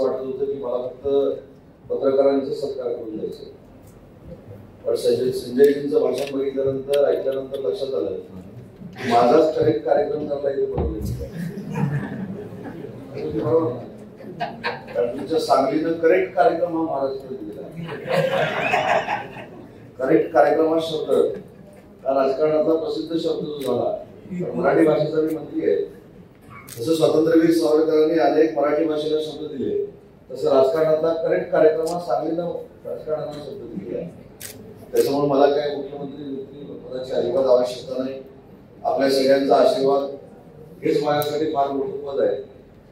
वाटत होतं की मला फक्त पत्रकारांचा सत्कार करून द्यायचं, पण संजयजींचं भाषण बघितल्यानंतर ऐकल्यानंतर लक्षात आलं माझाच करेक्ट कार्यक्रम करता येईल बरोबर, कारण तुमच्या सांगलीनं करेक्ट कार्यक्रम हा महाराष्ट्रात दिलेला. करेक्ट कार्यक्रम हा शब्द हा राजकारणातला प्रसिद्ध शब्द जो झाला, मराठी भाषेचा मी मंत्री आहे, जसं स्वातंत्र्यवीर सावरकरांनी अनेक मराठी भाषेला शब्द दिले तसं राजकारणातला करेक्ट कार्यक्रम हा सांगलीनं राजकारणाला शब्द दिले आहे. त्याच्यामुळे मला काय मुख्यमंत्री पदाची अजिबात आवश्यकता नाही. आपल्या सगळ्यांचा आशीर्वाद हेच माझ्यासाठी फार मोठं पद आहे.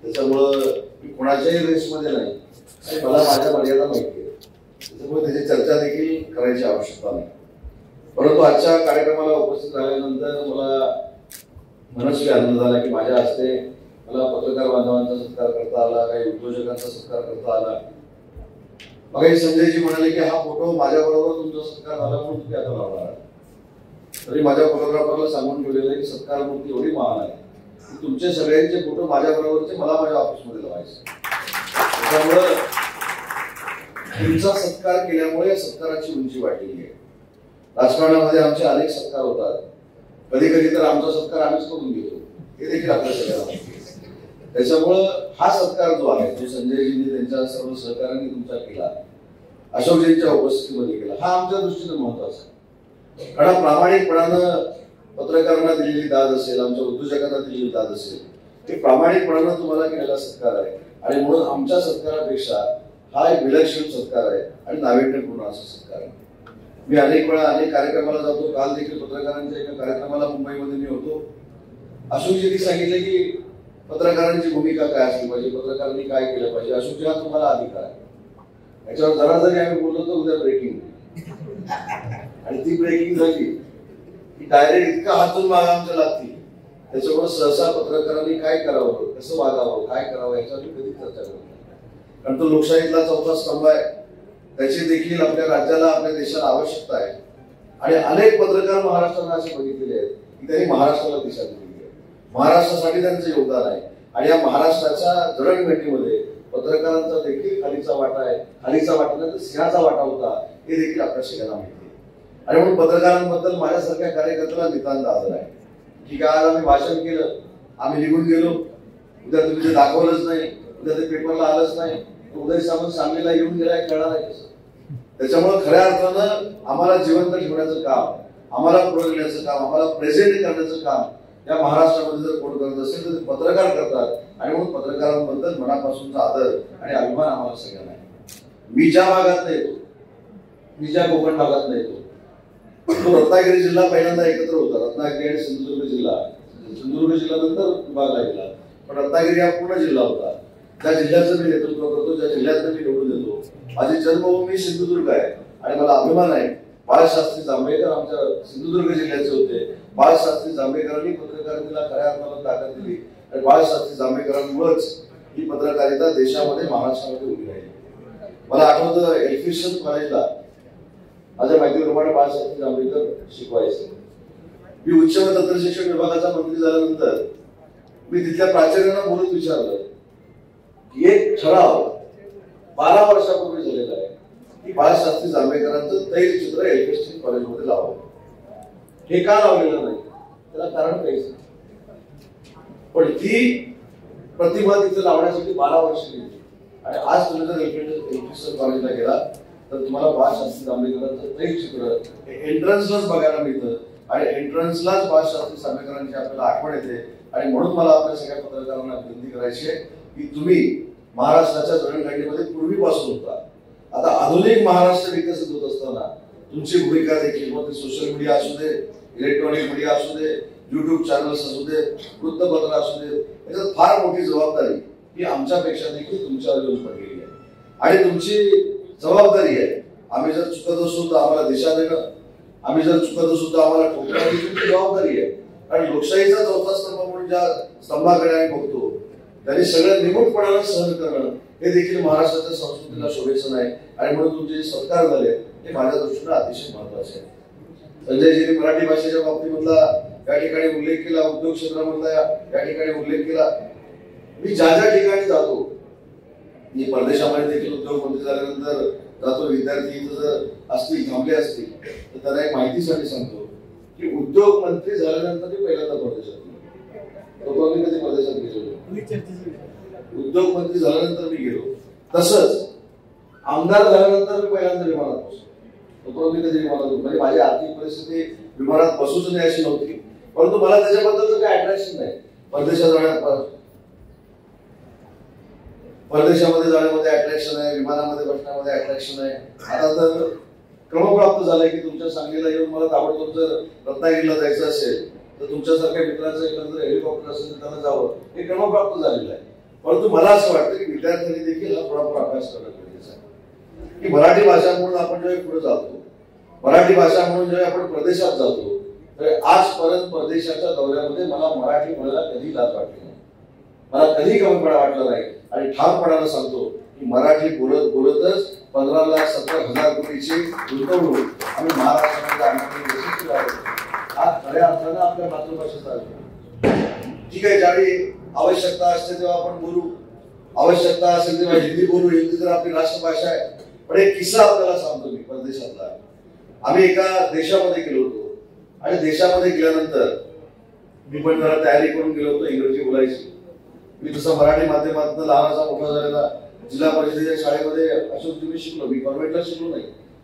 त्याच्यामुळं मी कोणाच्याही रेसमध्ये नाही आणि मला माझ्या मर्यादा माहिती आहे, त्याच्यामुळे त्याची चर्चा देखील करायची आवश्यकता नाही. परंतु आजच्या कार्यक्रमाला उपस्थित राहिल्यानंतर मला मनस्वी आनंद झाला की माझ्या हस्ते मला पत्रकार बांधवांचा सत्कार करता आला, काही उद्योजकांचा सत्कार करता आला. मग संजयजी म्हणाले की हा फोटो माझ्याबरोबर तुमचा सत्कार झाला म्हणून तुम्ही आता लावणार. तरी माझ्या फोटोग्राफरला सांगून ठेवलेलं आहे की सत्कार मूर्ती एवढी महान आहे की तुमचे सगळ्यांचे फोटो माझ्याबरोबरचे मला माझ्या ऑफिसमध्ये लावायचे. त्याच्यामुळं तुमचा सत्कार केल्यामुळे सत्काराची उंची वाढलेली आहे. राजकारणामध्ये आमचे अनेक सत्कार होतात, कधी कधी तर आमचा सत्कार आम्हीच करून घेतो, हे देखील आपल्या सगळ्यांना माहिती आहे. त्याच्यामुळं हा सत्कार जो आहे जो संजयजींनी त्यांच्या सर्व सहकार्यांनी तुमचा केला, अशोकजींच्या उपस्थितीमध्ये केला, हा आमच्या दृष्टीने महत्वाचा आहे. कारण प्रामाणिकपणानं पत्रकारांना दिलेली दाद असेल, आमच्या उद्योजकांना दिलेली दाद असेल, ते प्रामाणिकपणानं तुम्हाला केलेला सत्कार आहे. आणि म्हणून आमच्या सत्कारापेक्षा हा एक विलक्षण सत्कार आहे आणि नाविन्यपूर्ण असा सत्कार आहे. मी अनेक वेळा अनेक कार्यक्रमाला जातो. काल देखील पत्रकारांच्या एका कार्यक्रमाला मुंबईमध्ये मी होतो. अशोकजींनी सांगितले की पत्रकारांची भूमिका काय असली पाहिजे, पत्रकारांनी काय केलं पाहिजे. अशोकजी हा तुम्हाला अधिकार आहे. याच्यावर जरा जरी आम्ही बोललो तर उद्या ब्रेकिंग आणि ती ब्रेकिंग झाली की डायरेक्ट इतका हातून मागा आमच्या लागतील. त्याच्यामुळे सहसा पत्रकारांनी काय करावं, कसं वागावं, काय करावं याच्यावर कधीच चर्चा करत नाही. कारण तो लोकशाहीतला चौथा स्तंभ आहे. त्याची देखील आपल्या राज्याला, आपल्या देशाला आवश्यकता आहे. आणि अनेक पत्रकार महाराष्ट्राला असे बघितलेले आहेत की त्यांनी महाराष्ट्राला दिशा दिलेली आहे, महाराष्ट्रासाठी त्यांचं योगदान आहे. आणि या महाराष्ट्राच्या जडणघडणीमध्ये पत्रकारांचा देखील खालीचा वाटा आहे. खालीचा वाटा नाही तर सिंहाचा वाटा होता, हे देखील आपल्या सगळ्यांना माहिती आहे. आणि म्हणून पत्रकारांबद्दल माझ्यासारख्या कार्यकर्त्याला नितांत आदर आहे. ठीक आहे, आज आम्ही भाषण केलं, आम्ही निघून गेलो, उद्या तुम्ही ते दाखवलंच नाही, उद्या ते पेपरला आलंच नाही, उदय सामंत सांगलीला येऊन गेलाय, कळणार आहे कसं. त्याच्यामुळे खऱ्या अर्थानं आम्हाला जिवंत ठेवण्याचं काम, आम्हाला पुढे नेण्याचं काम, आम्हाला प्रेझेंट करण्याचं काम या महाराष्ट्रामध्ये जर कोण करत असेल तर ते पत्रकार करतात. आणि म्हणून पत्रकारांबद्दल मनापासूनचा आदर आणि अभिमान आम्हाला सगळ्यांना आहे. मी ज्या भागात येतो, मी ज्या कोकण भागात येतो, तो रत्नागिरी जिल्हा पहिल्यांदा एकत्र होता. रत्नागिरी आणि सिंधुदुर्ग जिल्हा, सिंधुदुर्ग जिल्हा नंतर विभागला गेला, पण रत्नागिरी हा पूर्ण जिल्हा होता. ज्या जिल्ह्याचं मी नेतृत्व करतो, ज्या जिल्ह्यात मी निवडून येतो, माझी जन्मभूमी सिंधुदुर्ग आहे. आणि मला अभिमान आहे, बाळशास्त्री जांभेकर आमच्या सिंधुदुर्ग जिल्ह्याचे होते. बाळशास्त्री जांभेकरांनी पत्रकारितेला खऱ्या अर्थानं ताकद दिली आणि बाळशास्त्री जांभेकरांमुळेच ही पत्रकारिता देशामध्ये, महाराष्ट्रामध्ये उभी राहिली. मला आठवतं एल्फिशन कॉलेजला माझ्या माहितीप्रमाणे बाळशास्त्री जांभेकर शिकवायचे. मी उच्च व तंत्र शिक्षण विभागाचा मंत्री झाल्यानंतर मी तिथल्या प्राचार्यांना बोलून विचारलं की एक ठराव 12 वर्षापूर्वी झालेला आहे की बाळशास्त्री जांभेकरांचं तैलचित्र एल्फिशन कॉलेजमध्ये लावावं. हे का लावलेलं नाही त्याला कारण काहीच नाही, पण ती प्रतिमा तिथे लावण्यासाठी 12 वर्ष गेली. आणि आज तुम्ही जर एल्फिशन कॉलेजला गेला तर तुम्हाला बाळशास्त्री जांभेकरांचं तैलचित्र एंट्रन्सलाच बघायला मिळतं. आणि एंट्रन्सलाच बाळशास्त्री जांभेकरांची आपल्याला आठवण येते. आणि म्हणून मला आपल्या सगळ्या पत्रकारांना विनंती करायची आहे की तुम्ही महाराष्ट्राच्या जडणघडणीमध्ये पूर्वीपासून होता, आता आधुनिक महाराष्ट्र विकसित होत असताना तुमची भूमिका देखील, मग ते सोशल मीडिया असू दे, इलेक्ट्रॉनिक मीडिया असू दे, युट्यूब चॅनल्स असू दे, वृत्तपत्र असू दे, याच्यात फार मोठी जबाबदारी ही आमच्यापेक्षा देखील तुमच्यावर येऊन पडलेली आहे. आणि तुमची जबाबदारी आहे, आम्ही जर चुकत असू तर आम्हाला दिशा देणं, आम्ही जर चुकत असू तर आम्हाला ठोकणं, ही तुमची जबाबदारी आहे. आणि लोकशाहीचा चौथा स्तंभ म्हणून ज्या स्तंभाकडे आम्ही बघतो त्यांनी सगळं निमूटपणानं सहन करणं हे देखील महाराष्ट्राच्या संस्कृतीला शोभेचं नाही. आणि म्हणून तुमचे जे सत्कार झाले हे माझ्या दृष्टीने अतिशय महत्वाचे आहे. संजयजींनी मराठी भाषेच्या बाबतीमधला या ठिकाणी उल्लेख केला, उद्योग क्षेत्रामधला या ठिकाणी उल्लेख केला. मी ज्या ज्या ठिकाणी जातो मी परदेशामध्ये देखील उद्योगमंत्री झाल्यानंतर जातो, विद्यार्थी इथं जर असतील थांबले असतील तर त्यांना एक माहितीसाठी सांगतो की उद्योगमंत्री झाल्यानंतर मी पहिल्यांदा परदेशात गेलो. मी कधी परदेशात गेलो, उद्योगमंत्री झाल्यानंतर मी गेलो. तसंच आमदार झाल्यानंतर मी पहिल्यांदा विमानात बसलो. मी कधी विमानात, म्हणजे माझी आर्थिक परिस्थिती विमानात बसूच नाही अशी नव्हती, परंतु मला त्याच्याबद्दल काही अट्रॅक्शन नाही. परदेशामध्ये जाण्यामध्ये अट्रॅक्शन आहे, विमानामध्ये बसण्यामध्ये अट्रॅक्शन आहे. आता तर क्रमप्राप्त झालंय की तुमच्या सांगलीला येऊन मला ताबडतोब जर रत्नागिरीला जायचं असेल तर तुमच्यासारख्या मित्राचं एकंदर हेलिकॉप्टर असेल तर त्यांना जावं, हे क्रमप्राप्त झालेलं आहे. परंतु मला असं वाटतं की विद्यार्थ्यांनी देखील हा थोडाफार अभ्यास करणं गरजेचं आहे की मराठी भाषा म्हणून आपण जेव्हा पुढे जातो, मराठी भाषा म्हणून जेव्हा आपण प्रदेशात जातो, तर आजपर्यंत परदेशाच्या दौऱ्यामध्ये मला मराठी बोलायला कधी लाज वाटली नाही, मला कधी कमीपणा वाटला नाही. आणि ठामपणानं सांगतो की मराठी बोलत बोलतच 15,70,000 कोटीची गुंतवणूक आम्ही महाराष्ट्रामध्ये आणण्यामध्ये यशस्वी आहोत. आज खऱ्या अर्थानं आपल्या मातृभाषेचा आहे. ठीक आहे, ज्यावेळी आवश्यकता असते तेव्हा आपण बोलू, आवश्यकता असेल तेव्हा हिंदी बोलू, हिंदी तर आपली राष्ट्रभाषा आहे. पण एक किस्सा आपल्याला सांगतो मी परदेशातला. आम्ही एका देशामध्ये गेलो होतो आणि देशामध्ये गेल्यानंतर मी पण जरा तयारी करून गेलो होतो इंग्रजी बोलायची. मी तसं मराठी माध्यमातून लहानाचा मोठा झालेला जिल्हा परिषदेच्या शाळेमध्ये अशोक तुम्ही शिकलो. मी कॉन्व्हेंटला शिकलो नाही,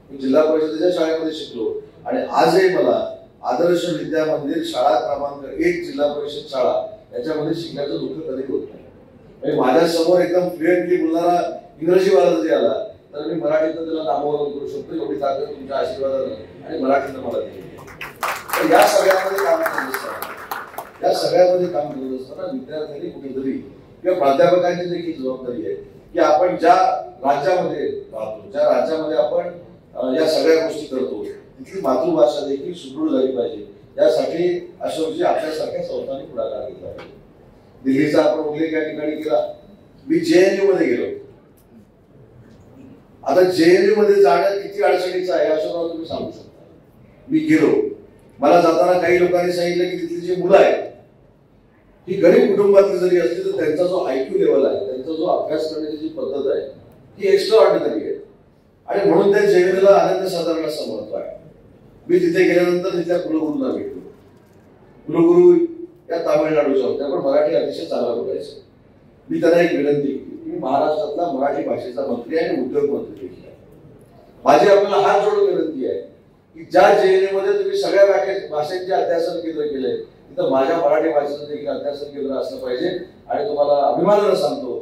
मी जिल्हा परिषदेच्या शाळेमध्ये शिकलो. आणि आजही मला आदर्श विद्या मंदिर शाळा क्रमांक 1 जिल्हा परिषद शाळा याच्यामध्ये शिकण्याचं दुःख कधी होत नाही. माझ्या समोर एकदम फ्लुएंटली बोलणारा इंग्रजीवाला जरी आला तर मी मराठीतून त्याला नामोहरम करू शकतो, एवढी ताकद तुमच्या आशीर्वादानं आणि मराठीनं मला दिली. तर या सगळ्यामध्ये काम करत असताना विद्यार्थ्यांनी कुठेतरी किंवा प्राध्यापकांची देखील जबाबदारी आहे की आपण ज्या राज्यामध्ये राहतो, ज्या राज्यामध्ये आपण या सगळ्या गोष्टी करतो तिथली मातृभाषा देखील सुदृढ झाली पाहिजे. यासाठी अशोकजी आपल्यासारख्या संस्थांनी पुढाकार घेतला पाहिजे. दिल्लीचा आपण उल्लेख या ठिकाणी केला. मी JNU मध्ये गेलो. आता JNU मध्ये जाणं किती अडचणीचं आहे अशोकराव तुम्ही सांगू शकता. मी गेलो, मला जाताना काही लोकांनी सांगितलं की तिथली जी मुलं आहेत ही गरीब कुटुंबातली जरी असली तर त्यांचा जो IQ लेवल आहे, त्यांचा जो अभ्यास करण्याची जी पद्धत आहे ती एक्स्ट्रा ऑर्डिनरी आहे. आणि म्हणून त्या JNUला आनंद साधारण असं महत्व आहे. मी तिथे गेल्यानंतर तिथल्या कुलगुरूंना भेटलो. कुलगुरू या तामिळनाडूच्या होत्या, पण मराठी अतिशय चांगला बोलायचं. मी त्यांना एक विनंती केली, मी महाराष्ट्रातला मराठी भाषेचा मंत्री आणि उद्योग मंत्री देखील आहे. माझी आपल्याला हात जोडून विनंती आहे की ज्या JNU मध्ये तुम्ही सगळ्या भाषांचे अध्यासन केंद्र केलंय तिथं माझ्या मराठी भाषेचं देखील अध्यासन केंद्र असलं पाहिजे. आणि तुम्हाला अभिमानानं सांगतो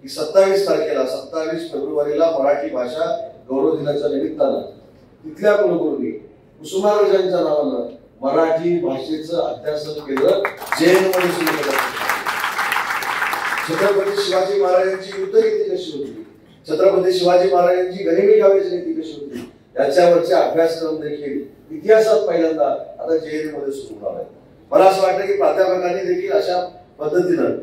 की 27 फेब्रुवारीला मराठी भाषा गौरव दिनाच्या निमित्तानं तिथल्या कुलगुरूंनी कुसुमाग्रजांच्या नावानं मराठी भाषेचं अध्यासन केंद्र JNU मध्ये सुरू केलं. छत्रपती शिवाजी महाराजांची युद्धनीती कशी होती, छत्रपती शिवाजी महाराजांची गनिमी काव्याची नीती कशी होती याच्यावरचे अभ्यासक्रम देखील इतिहासात पहिल्यांदा आता JNU मध्ये सुरू होणार आहे. मला असं वाटतं की प्राध्यापकांनी देखील अशा पद्धतीनं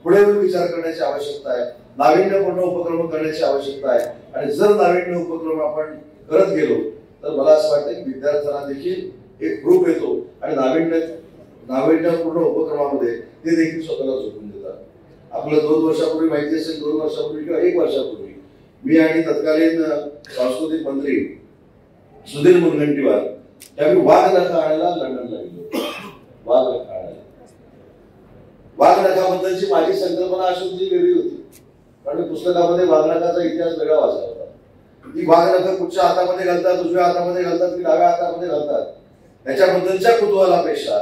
पुढे विचार करण्याची आवश्यकता आहे, नाविन्यपूर्ण उपक्रम करण्याची आवश्यकता आहे. आणि जर नाविन्य उपक्रम आपण करत गेलो तर मला असं वाटतं की विद्यार्थ्यांना देखील एक ग्रुप येतो आणि नाविन्यपूर्ण उपक्रमामध्ये ते देखील स्वतःला झोकून देतात. आपलं 2 वर्षापूर्वी माहिती असेल, 2 वर्षापूर्वी किंवा 1 वर्षापूर्वी मी आणि तत्कालीन सांस्कृतिक मंत्री सुधीर मुनगंटीवार त्यावेळी वाघनखा आणायला लंडनला गेलो. वाघनखा आणायला, वाघनखाबद्दलची माझी संकल्पना अशी वेगळी होती, कारण पुस्तकामध्ये वाघनखाचा इतिहास वेगळा वाचला होता. ती वाघनख कुठच्या हातामध्ये घालतात, उजव्या हातामध्ये घालतात की डाव्या हातामध्ये घालतात याच्याबद्दलच्या कुतूहलापेक्षा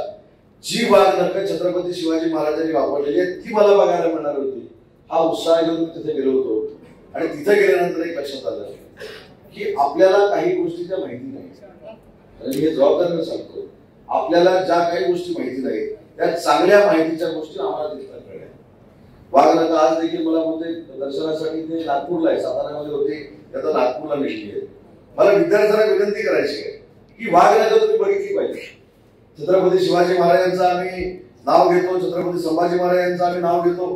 जी वाघनख छत्रपती शिवाजी महाराजांनी वापरलेली आहे ती मला बघायला मिळणार होती, हा उत्साह घेऊन मी तिथे गेलो होतो. आणि तिथे गेल्यानंतर एक लक्षात आलं की आपल्याला काही गोष्टीच्या माहिती नाही. आणि मी हे जबाबदारीने सांगतो, आपल्याला ज्या काही गोष्टी माहिती नाहीत त्या चांगल्या माहितीच्या गोष्टी आम्हाला तिथं कळल्या. वाघनख आज देखील मला बोलते दर्शनासाठी ते नागपूरला आहे, साताऱ्यामध्ये होते त्याचा नागपूरला नेली आहे. मला विद्यार्थ्यांना विनंती करायची आहे की वाघनख तुम्ही बघितली पाहिजे. छत्रपती शिवाजी महाराजांचं आम्ही नाव घेतो, छत्रपती संभाजी महाराजांचं आम्ही नाव घेतो,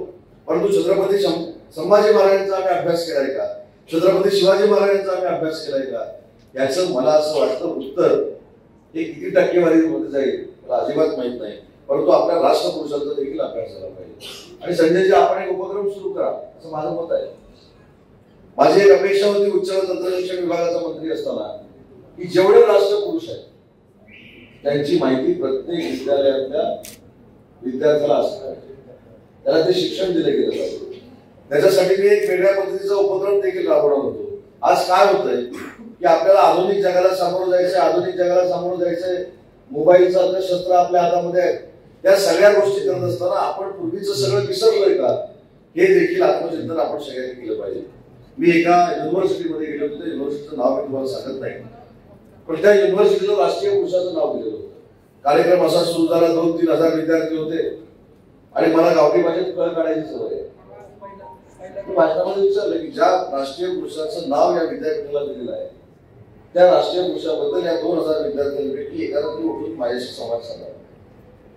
परंतु छत्रपती संभाजी महाराजांचा आम्ही अभ्यास केलाय का, छत्रपती शिवाजी महाराजांचा आम्ही अभ्यास केलाय का, याचं मला असं वाटतं उत्तर हे किती टक्केवारीमध्ये जाईल मला अजिबात माहित नाही. परंतु आपल्या राष्ट्रपुरुषांचा देखील अभ्यास झाला पाहिजे. आणि संजयजी आपण एक उपक्रम सुरू करा असं माझं मत आहे. माझी एक अपेक्षा होती उच्च व तंत्रशिक्षण विभागाचा मंत्री असताना की जेवढे राष्ट्रपुरुष आहेत त्यांची माहिती प्रत्येक विद्यालयातल्या विद्यार्थ्याला असणार, त्याला ते शिक्षण दिलं गेलं पाहिजे. त्याच्यासाठी मी एक वेगळ्या पद्धतीचा उपक्रम देखील राबवणार होतो. आज काय होतंय की आपल्याला आधुनिक जगाला सामोरं जायचंय, आधुनिक जगाला सामोरं जायचंय, मोबाईलचं शस्त्र आपल्या हातामध्ये आहे. त्या सगळ्या गोष्टी करत असताना आपण पूर्वीचं सगळं विसरलोय का, हे देखील आत्मचिंतन आपण सगळ्यांनी केलं पाहिजे. मी एका युनिव्हर्सिटीमध्ये गेलो होतो, युनिव्हर्सिटीचं नाव मी तुम्हाला सांगत नाही, पण त्या युनिव्हर्सिटीला राष्ट्रीय पुरुषाचं नाव दिलेलं होतं. कार्यक्रम असा सुरू झाला, 2-3 हजार विद्यार्थी होते आणि मला गावठी भाषेत कळ काढायची सवय आहे. भाषणामध्ये विचारलं की ज्या राष्ट्रीय पुरुषाचं नाव या विद्यापीठाला दिलेलं आहे त्या राष्ट्रीय पुरुषाबद्दल या 2000 विद्यार्थ्यांपैकी एकाला तरी उठून माझ्याशी संवाद साधावा.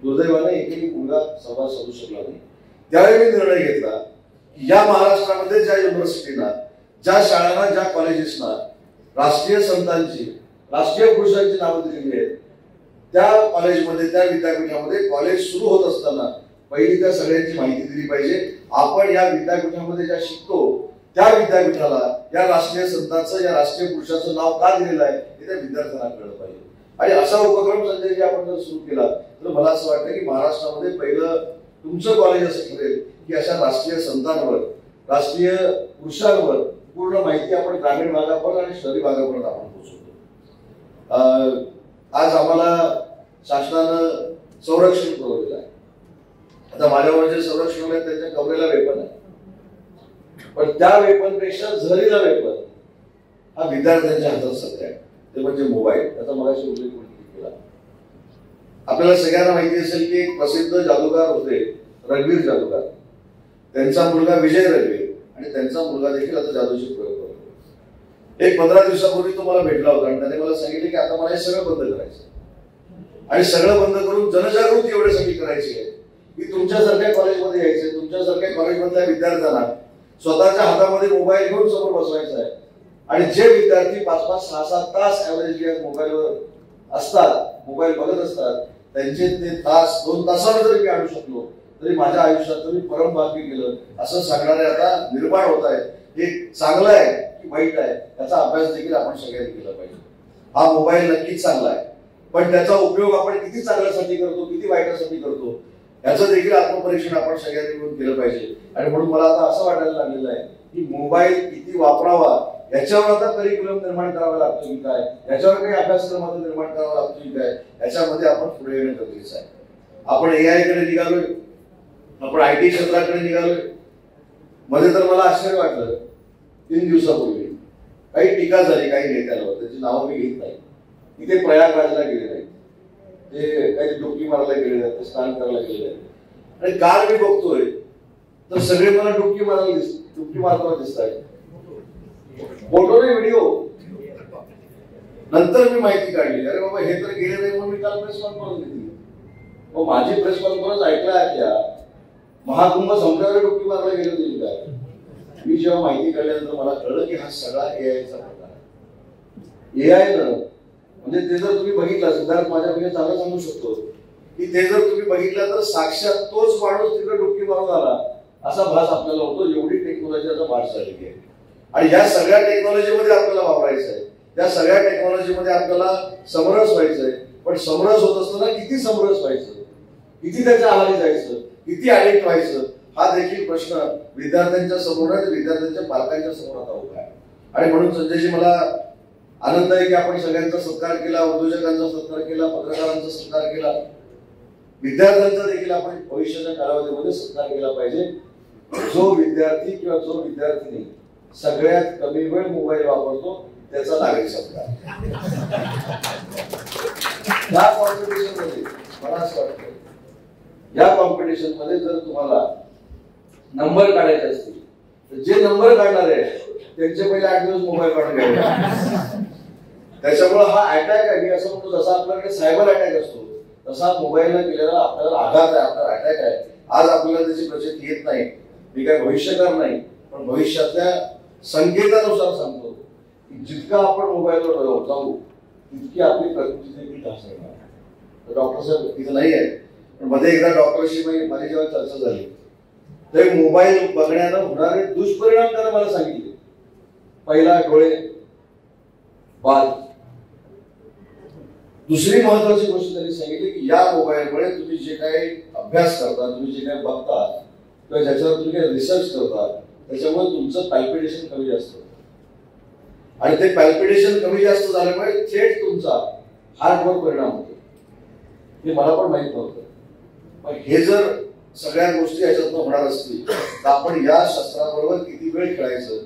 दुर्दैवाने एकही मुलगा संवाद साधू शकला नाही. त्यावेळी मी निर्णय घेतला की या महाराष्ट्रामध्ये ज्या युनिव्हर्सिटीना, ज्या शाळांना, ज्या कॉलेजेसना राष्ट्रीय संतांची, राष्ट्रीय पुरुषांची नावं दिलेली आहेत, त्या कॉलेजमध्ये, त्या विद्यापीठामध्ये कॉलेज सुरू होत असताना पहिली त्या सगळ्यांची माहिती दिली पाहिजे. आपण या विद्यापीठामध्ये ज्या शिकतो त्या विद्यापीठाला या राष्ट्रीय संतांचं, या राष्ट्रीय पुरुषाचं नाव का दिलेलं आहे हे त्या विद्यार्थ्यांना कळलं पाहिजे. आणि असा उपक्रम संजयजी आपण जर सुरू केला तर मला असं वाटतं की महाराष्ट्रामध्ये पहिलं तुमचं कॉलेज असं ठरेल की अशा राष्ट्रीय संतांवर, राष्ट्रीय पुरुषांवर पूर्ण माहिती आपण ग्रामीण भागापर्यंत आणि शहरी भागापर्यंत आपण पोहोचवतो. आज आम्हाला शासनानं संरक्षण पुरवलेलं आहे. आता माझ्यावर जे संरक्षण आहे त्याच्या कमरेला वेपन आहे, पण त्या वेपनपेक्षा झरीला वेपन हा विद्यार्थ्यांच्या हातात सध्या आहे, ते म्हणजे मोबाईल. त्याचा मगाशी उल्लेख केला. आपल्याला सगळ्यांना माहिती असेल की एक प्रसिद्ध जादूगार होते, रणवीर जादूगार. त्यांचा मुलगा विजय रणवीर आणि त्यांचा मुलगा देखील आता जादूची प्रयोग करतो. एक 15 दिवसापूर्वी तो मला भेटला होता आणि त्याने मला सांगितले की आता मला हे सगळं बंद करायचं आणि सगळं बंद करून जनजागृती एवढ्यासाठी करायची आहे की तुमच्यासारख्या कॉलेजमध्ये यायचंय, तुमच्यासारख्या कॉलेजमधल्या विद्यार्थ्यांना स्वतःच्या हातामध्ये मोबाईल घेऊन समोर बसवायचा आहे आणि जे विद्यार्थी 5-5, 6-7 तास ऍव्हरेज मोबाईलवर असतात, मोबाईल बघत असतात, त्यांचे ते तास 2 तासावर जरी मी आणू शकलो तरी माझ्या आयुष्यात मी परमभाग्य केलं असं सांगणारे आता निर्माण होत आहे. हे चांगलं आहे की वाईट आहे याचा अभ्यास देखील आपण सगळ्यांनी केला पाहिजे. हा मोबाईल नक्कीच चांगला आहे, पण त्याचा उपयोग आपण किती चांगल्यासाठी करतो, किती वाईटासाठी करतो याचं देखील आत्मपरीक्षण आपण सगळ्यांनी मिळून केलं पाहिजे. आणि म्हणून मला आता असं वाटायला लागलेलं आहे की मोबाईल किती वापरावा याच्यावर आता करिक्युलम निर्माण करावा लागतो की काय, याच्यावर काही अभ्यासक्रमाचं निर्माण करावा लागतो की काय, याच्यामध्ये आपण पुढे येणं गरजेचं आहे. आपण AI कडे निघालोय, आपण IT क्षेत्राकडे निघालोय. मध्ये तर मला आश्चर्य वाटलं, 3 दिवसापूर्वी काही टीका झाली काही नेत्यांवर, त्याची नावं मी घेत नाही, की ते प्रयागराजला गेले नाही, ते काही डुबकी मारायला गेले नाही, ते स्नान करायला गेले नाही. आणि काल मी बघतोय तर सगळे मला डुबकी मारताना दिसत आहेत, फोटो नाही व्हिडिओ. नंतर मी माहिती काढली, अरे बाबा हे तर गेले नाही म्हणून मी काल प्रेस कॉन्फरन्स घेतली. मग माझी प्रेस कॉन्फरन्स ऐकला त्या महाकुंभ संपल्यावर डुबकी मारायला गेले होते काय. मी जेव्हा माहिती काढल्यानंतर मला कळलं की हा सगळा AI चा प्रकार आहे. AI म्हणजे ते जर तुम्ही बघितलं, सिद्धार्थ माझ्यापैकी चांगलं सांगू शकतो की ते जर तुम्ही बघितलं तर साक्षात तोच माणूस तिकडे डुबकी मारून आला असा भास आपल्याला होतो. एवढी टेक्नॉलॉजी आता वाढ झालेली आहे आणि या सगळ्या टेक्नॉलॉजीमध्ये आपल्याला वापरायचं आहे, त्या सगळ्या टेक्नॉलॉजीमध्ये आपल्याला समरस व्हायचंय. पण समरस होत असताना किती समरस व्हायचं, किती त्याच्या आहारी जायचं, किती ऍडिक्ट व्हायचं, हा देखील प्रश्न विद्यार्थ्यांच्या समोर आहे, विद्यार्थ्यांच्या पालकांच्या समोर आता उभा आहे. आणि म्हणून संजयजी मला आनंद आहे की आपण सगळ्यांचा सत्कार केला, उद्योजकांचा सत्कार केला, पत्रकारांचा सत्कार केला, विद्यार्थ्यांचा देखील आपण भविष्याच्या कालावधीमध्ये सत्कार केला पाहिजे. जो विद्यार्थी किंवा जो विद्यार्थिनी सगळ्यात कमी वेळ मोबाईल वापरतो त्याचा नागरिक सत्कार. या कॉम्पिटिशन मध्ये मला असं वाटतं, या कॉम्पिटिशन मध्ये जर तुम्हाला नंबर काढायचे असतील तर जे नंबर काढणार आहे त्यांचे पहिले 8 दिवस मोबाईल काढून घ्यावे. त्याच्यामुळे हा अटॅक आहे, मी असं म्हणतो जसा आपल्याकडे सायबर अटॅक असतो तसा मोबाईलला केलेला आपल्याला आघात आहे, आपला अटॅक आहे. आज आपल्याला त्याची प्रचिती येत नाही, मी काय भविष्यकार नाही, पण भविष्यातल्या संकेतानुसार सांगतो की जितका आपण मोबाईलवर जाऊ तितकी आपली प्रकृती देखील ढासळणार. डॉक्टर साहेब इथं नाही आहे, पण मध्ये एकदा डॉक्टरशी माझी जेव्हा चर्चा झाली तर मोबाईल बघण्यानं होणारे दुष्परिणाम त्यानं मला सांगितले पहिला डोळे बाद. दुसरी महत्वाची गोष्ट त्यांनी सांगितली की या मोबाईलमुळे तुम्ही जे काही अभ्यास करता, तुम्ही जे काही बघता किंवा ज्याच्यावर तुम्ही काही रिसर्च करता, त्याच्यामुळे तुमचं पॅल्पिटेशन कमी जास्त होतं. आणि ते पॅल्पिटेशन कमी जास्त झाल्यामुळे थेट तुमचा हार्टवर परिणाम होतो. हे मला पण माहित नव्हतं. पण हे जर सगळ्या गोष्टी याच्यातनं होणार असतील तर आपण या शस्त्राबरोबर किती वेळ खेळायचं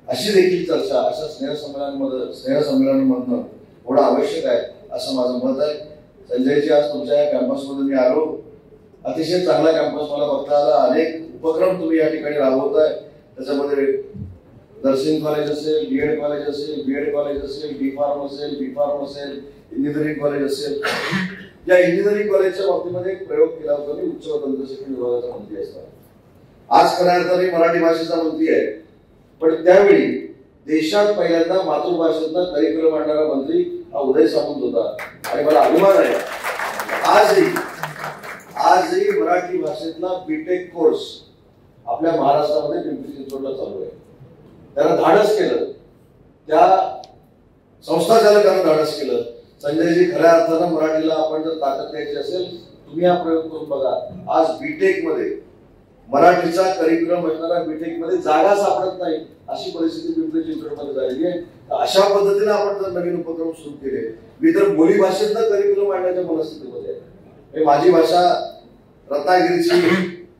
अशी देखील चर्चा अशा स्नेहसंमेलनामधनं होणं आवश्यक आहे असं माझं मत आहे. संजयजी, आज तुमच्या या कॅम्पसमध्ये मी आलो. अतिशय चांगला कॅम्पस मला बघता आला. अनेक उपक्रम तुम्ही या ठिकाणी राबवताय. त्याच्यामध्ये नर्सिंग कॉलेज असेल, बीएड कॉलेज असेल, बीएड कॉलेज असेल, डी फार्म असेल, बी फार्म असेल, इंजिनिअरिंग कॉलेज असेल. या इंजिनिअरिंग कॉलेजच्या बाबतीमध्ये एक प्रयोग केला होता. मी उच्च व तंत्र शिक्षण विभागाचा मंत्री असताना. आज खऱ्या अर्थाने मराठी भाषेचा मंत्री आहे, पण त्यावेळी देशात पहिल्यांदा मातृभाषेतला करिक्युलम आणणारा मंत्री हा उदय सामंत होता. आणि मला अभिमान आहे आजही मराठी भाषेतला बीटेक कोर्स आपल्या महाराष्ट्रामध्ये पिंपरी चिंचवडला चालू आहे. त्याला धाडस केलं, त्या संस्था चालकांना धाडस केलं. संजयजी, खऱ्या अर्थानं मराठीला आपण जर ताकद द्यायची असेल, तुम्ही हा प्रयोग करून बघा. आज बीटेक मध्ये मराठीचा करिक्युलम असणारा बीटेक मध्ये जागा सापडत नाही अशी परिस्थिती पिंपरी चिंचवडमध्ये झालेली आहे. अशा पद्धतीने आपण जर नवीन उपक्रम सुरू केले, मी तर बोली भाषेतनं करिक्युलम आणण्याच्या मनस्थितीमध्ये आहे. माझी भाषा रत्नागिरीची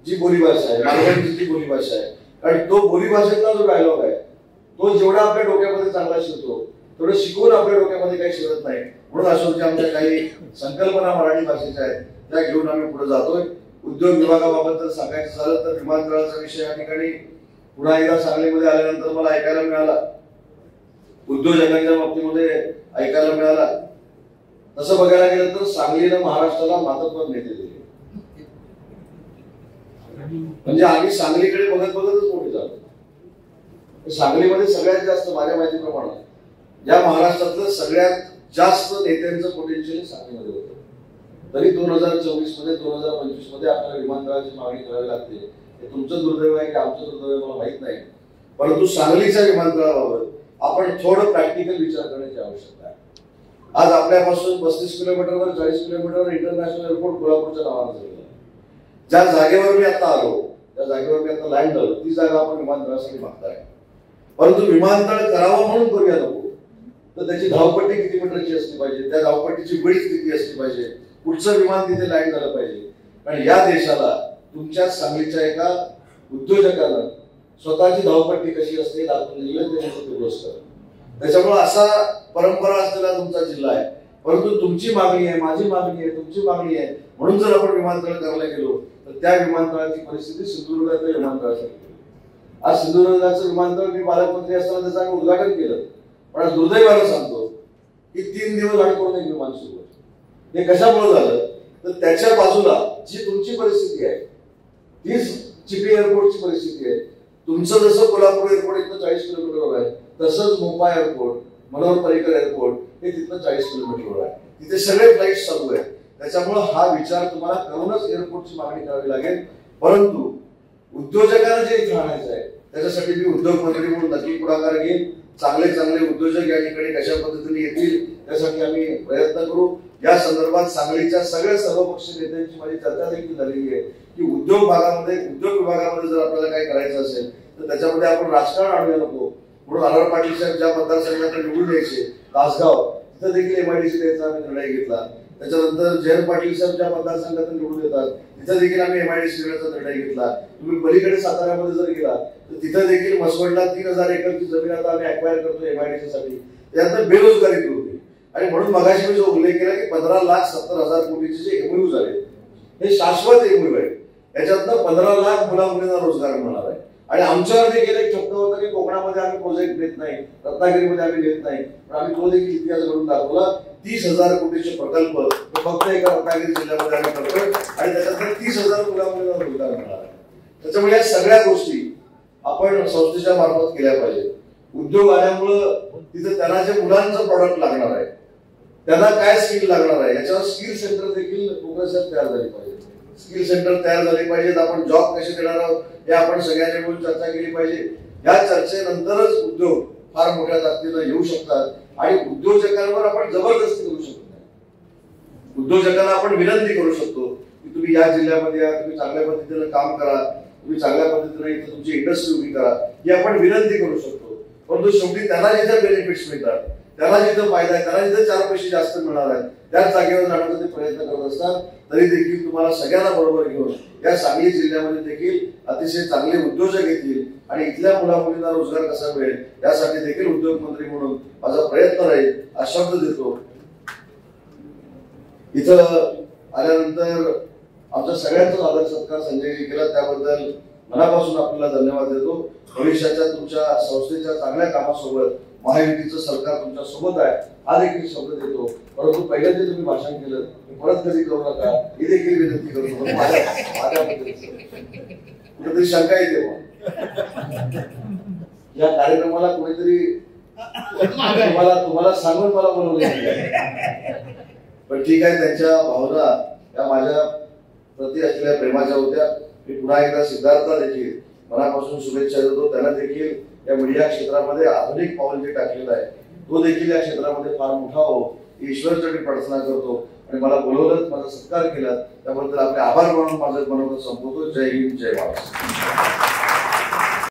जी बोली भाषा आहे, मालवणची जी बोली भाषा आहे, आणि तो बोली भाषेतला जो डायलॉग आहे तो जेवढा आपल्या डोक्यामध्ये चांगला शिरतो तेवढं शिकवून आपल्या डोक्यामध्ये काही शिरत नाही. म्हणून अशा आमच्या काही संकल्पना मराठी भाषेच्या आहेत त्या घेऊन आम्ही पुढे जातोय. उद्योग विभागाबाबत जर सांगायचं झालं तर विमानतळाचा विषय या ठिकाणी पुन्हा एकदा सांगलीमध्ये आल्यानंतर मला ऐकायला मिळाला, उद्योजकांच्या बाबतीमध्ये ऐकायला मिळाला. तसं बघायला गेलं तर सांगलीनं महाराष्ट्राला मातब्बर नेते दिले. म्हणजे आम्ही सांगलीकडे बघत बघतच मोठे झालो. सांगलीमध्ये सगळ्यात जास्त माझ्या माहितीप्रमाणे या महाराष्ट्रातलं सगळ्यात जास्त नेत्यांचं पोटेन्शियल सांगलीमध्ये होतं. तरी 2024 मध्ये 2025 मध्ये आपल्याला विमानतळाची मागणी करावी लागते. हे तुमचं दुर्दैव आहे की आमचं दुर्दैव आहे मला माहित नाही, परंतु सांगलीच्या विमानतळाबाबत आपण थोडं प्रॅक्टिकल विचार करण्याची आवश्यकता आहे. आज आपल्यापासून 35 किलोमीटरवर 40 किलोमीटरवर इंटरनॅशनल एअरपोर्ट कोल्हापूरच्या नावानं झालेलं आहे. ज्या जागेवर मी आता आलो, त्या जागेवर मी आता लँड झालो, ती जागा आपण विमानतळासाठी मागताय. परंतु विमानतळ करावं म्हणून करूया नको, तर त्याची धावपट्टी किती मीटरची असली पाहिजे, त्या धावपट्टीची विड्थ किती असली पाहिजे, पुढचं विमान तिथे लँड झालं पाहिजे. आणि या देशाला तुमच्या सांगलीच्या एका उद्योजकानं स्वतःची धावपट्टी कशी असते दाखवून दिली. त्याच्यामुळे असा परंपरा असलेला तुमचा जिल्हा आहे. परंतु तुमची मागणी आहे, माझी मागणी आहे, तुमची मागणी आहे, म्हणून जर आपण विमानतळ करायला गेलो तर त्या विमानतळाची परिस्थिती सिंधुदुर्गातल्या विमानतळासारखी. आज सिंधुदुर्गाचं विमानतळ मी पालकमंत्री असताना त्याचं आम्ही उद्घाटन केलं, पण आज दुर्दैवानं सांगतो की 3 दिवस अडकून एक विमान सुरू होतं. हे कशामुळे झालं तर त्याच्या बाजूला जी तुमची परिस्थिती आहे तीच चिपी एअरपोर्टची परिस्थिती आहे. तुमचं जसं कोल्हापूर एअरपोर्ट इथं 40 किलोमीटरवर आहे, तसंच मोपा एअरपोर्ट, मनोहर पर्रिकर एअरपोर्ट हे तिथं 40 किलोमीटरवर आहे. तिथे सगळे फ्लाईट चालू आहेत. त्याच्यामुळे हा विचार तुम्हाला करूनच एअरपोर्टची मागणी करावी लागेल. परंतु उद्योजकांना जे इथे आणायचं आहे त्याच्यासाठी मी उद्योग मंत्री म्हणून नक्की पुढाकार घेईन. चांगले चांगले उद्योजक या ठिकाणी कशा पद्धतीने येतील त्यासाठी आम्ही प्रयत्न करू. या संदर्भात सांगलीच्या सगळ्या सर्वपक्षीय नेत्यांची माझी चर्चा देखील झालेली आहे की उद्योग विभागामध्ये जर आपल्याला काय करायचं असेल तर त्याच्यामध्ये आपण राजकारण आणूया नको. म्हणून आर पाटील साहेब ज्या मतदारसंघात निवडून यायचे तासगाव, तिथं देखील एमआयडीसी द्यायचा आम्ही निर्णय घेतला. त्याच्यानंतर जयंत पाटील साहेब ज्या मतदारसंघात निवडून येतात तिथं देखील आम्ही एमआयडीसी देण्याचा निर्णय घेतला. तुम्ही पलीकडे साताऱ्यामध्ये जर गेला तर तिथं देखील मसवडला 3000 एकरची जमीन आता आम्ही अक्वायर करतो एमआयडीसी साठी. त्यानंतर बेरोजगारी दूर होईल. आणि म्हणून मगाशी मी जो उल्लेख केला की 15,70,000 कोटीचे जे एमओयू झाले हे शाश्वत एमओयू आहे. याच्यातनं 15 लाख मुला मुलींना रोजगार मिळणार आहे. आणि आमच्यावर देखील एक ठप्प होता की कोकणामध्ये आम्ही प्रोजेक्ट देत नाही, रत्नागिरीमध्ये आम्ही देत नाही, पण आम्ही तो देखील इतिहास घडून दाखवला. 30,000 कोटीचे प्रकल्प फक्त एका रत्नागिरी जिल्ह्यामध्ये आम्ही करतोय आणि त्याच्यातनं 30,000 मुला मुलींना रोजगार मिळणार आहे. त्याच्यामुळे या सगळ्या गोष्टी आपण संस्थेच्या मार्फत केल्या पाहिजे. उद्योग आल्यामुळं तिथे त्यांना जे मुलांचं प्रॉडक्ट लागणार आहे, त्यांना काय स्किल लागणार आहे, याच्यावर स्किल सेंटर देखील प्रोग्रेसिव्ह तयार झाली पाहिजे. स्किल सेंटर तयार झाले पाहिजेत. आपण जॉब कसे देणार आहोत हे आपण सगळ्यांनी मिळून चर्चा केली पाहिजे. या चर्चेनंतरच उद्योग फार मोठ्या ताकदीनं येऊ शकतात आणि उद्योजकांवर आपण जबरदस्ती करू शकत नाही. उद्योजकांना आपण विनंती करू शकतो की तुम्ही या जिल्ह्यामध्ये या, तुम्ही चांगल्या पद्धतीनं काम करा, तुम्ही चांगल्या पद्धतीने इथं तुमची इंडस्ट्री उभी करा, ही आपण विनंती करू शकतो. परंतु शेवटी त्यांना जिथे बेनिफिट्स मिळतात, त्याला जिथं फायदा आहे, त्याला जिथे 4 पैसे जास्त मिळणार आहेत, त्याच जागेवर जाण्याचा ते प्रयत्न करत असतात. तरी देखील तुम्हाला सगळ्यांना बरोबर घेऊन या सांगली जिल्ह्यामध्ये देखील अतिशय चांगले उद्योजक येतील आणि इथल्या मुलामुलींना रोजगार कसा मिळेल यासाठी देखील उद्योग मंत्री म्हणून माझा प्रयत्न राहील, हा शब्द देतो. इथं आल्यानंतर आमच्या सगळ्यांचा आदर सत्कार संजयजी केला, त्याबद्दल मनापासून आपल्याला धन्यवाद देतो. भविष्याच्या तुमच्या संस्थेच्या चांगल्या कामासोबत महायुतीचं सरकार तुमच्या सोबत आहे हा देखील शब्द देतो. परंतु पहिलं जे तुम्ही भाषण केलं परत कधी करू नका ही देखील विनंती करतो. कुठेतरी शंका येते या कार्यक्रमाला कोणीतरी तुम्हाला सांगून मला बोलवले, पण ठीक आहे, त्यांच्या भावना या माझ्या प्रति असलेल्या प्रेमाच्या होत्या. मी पुन्हा एकदा सिद्धार्थला देखील मनापासून शुभेच्छा देतो. त्यांना देखील या मीडिया क्षेत्रामध्ये आधुनिक पाऊल जे टाकलेलं आहे तो देखील या क्षेत्रामध्ये फार मोठा हो ही ईश्वरचरणी प्रार्थना करतो. आणि मला बोलवलं, माझा सत्कार केला त्याबद्दल आपले आभार मानून माझं मनोगत संपवतो. जय हिंद, जय महाराष्ट्र.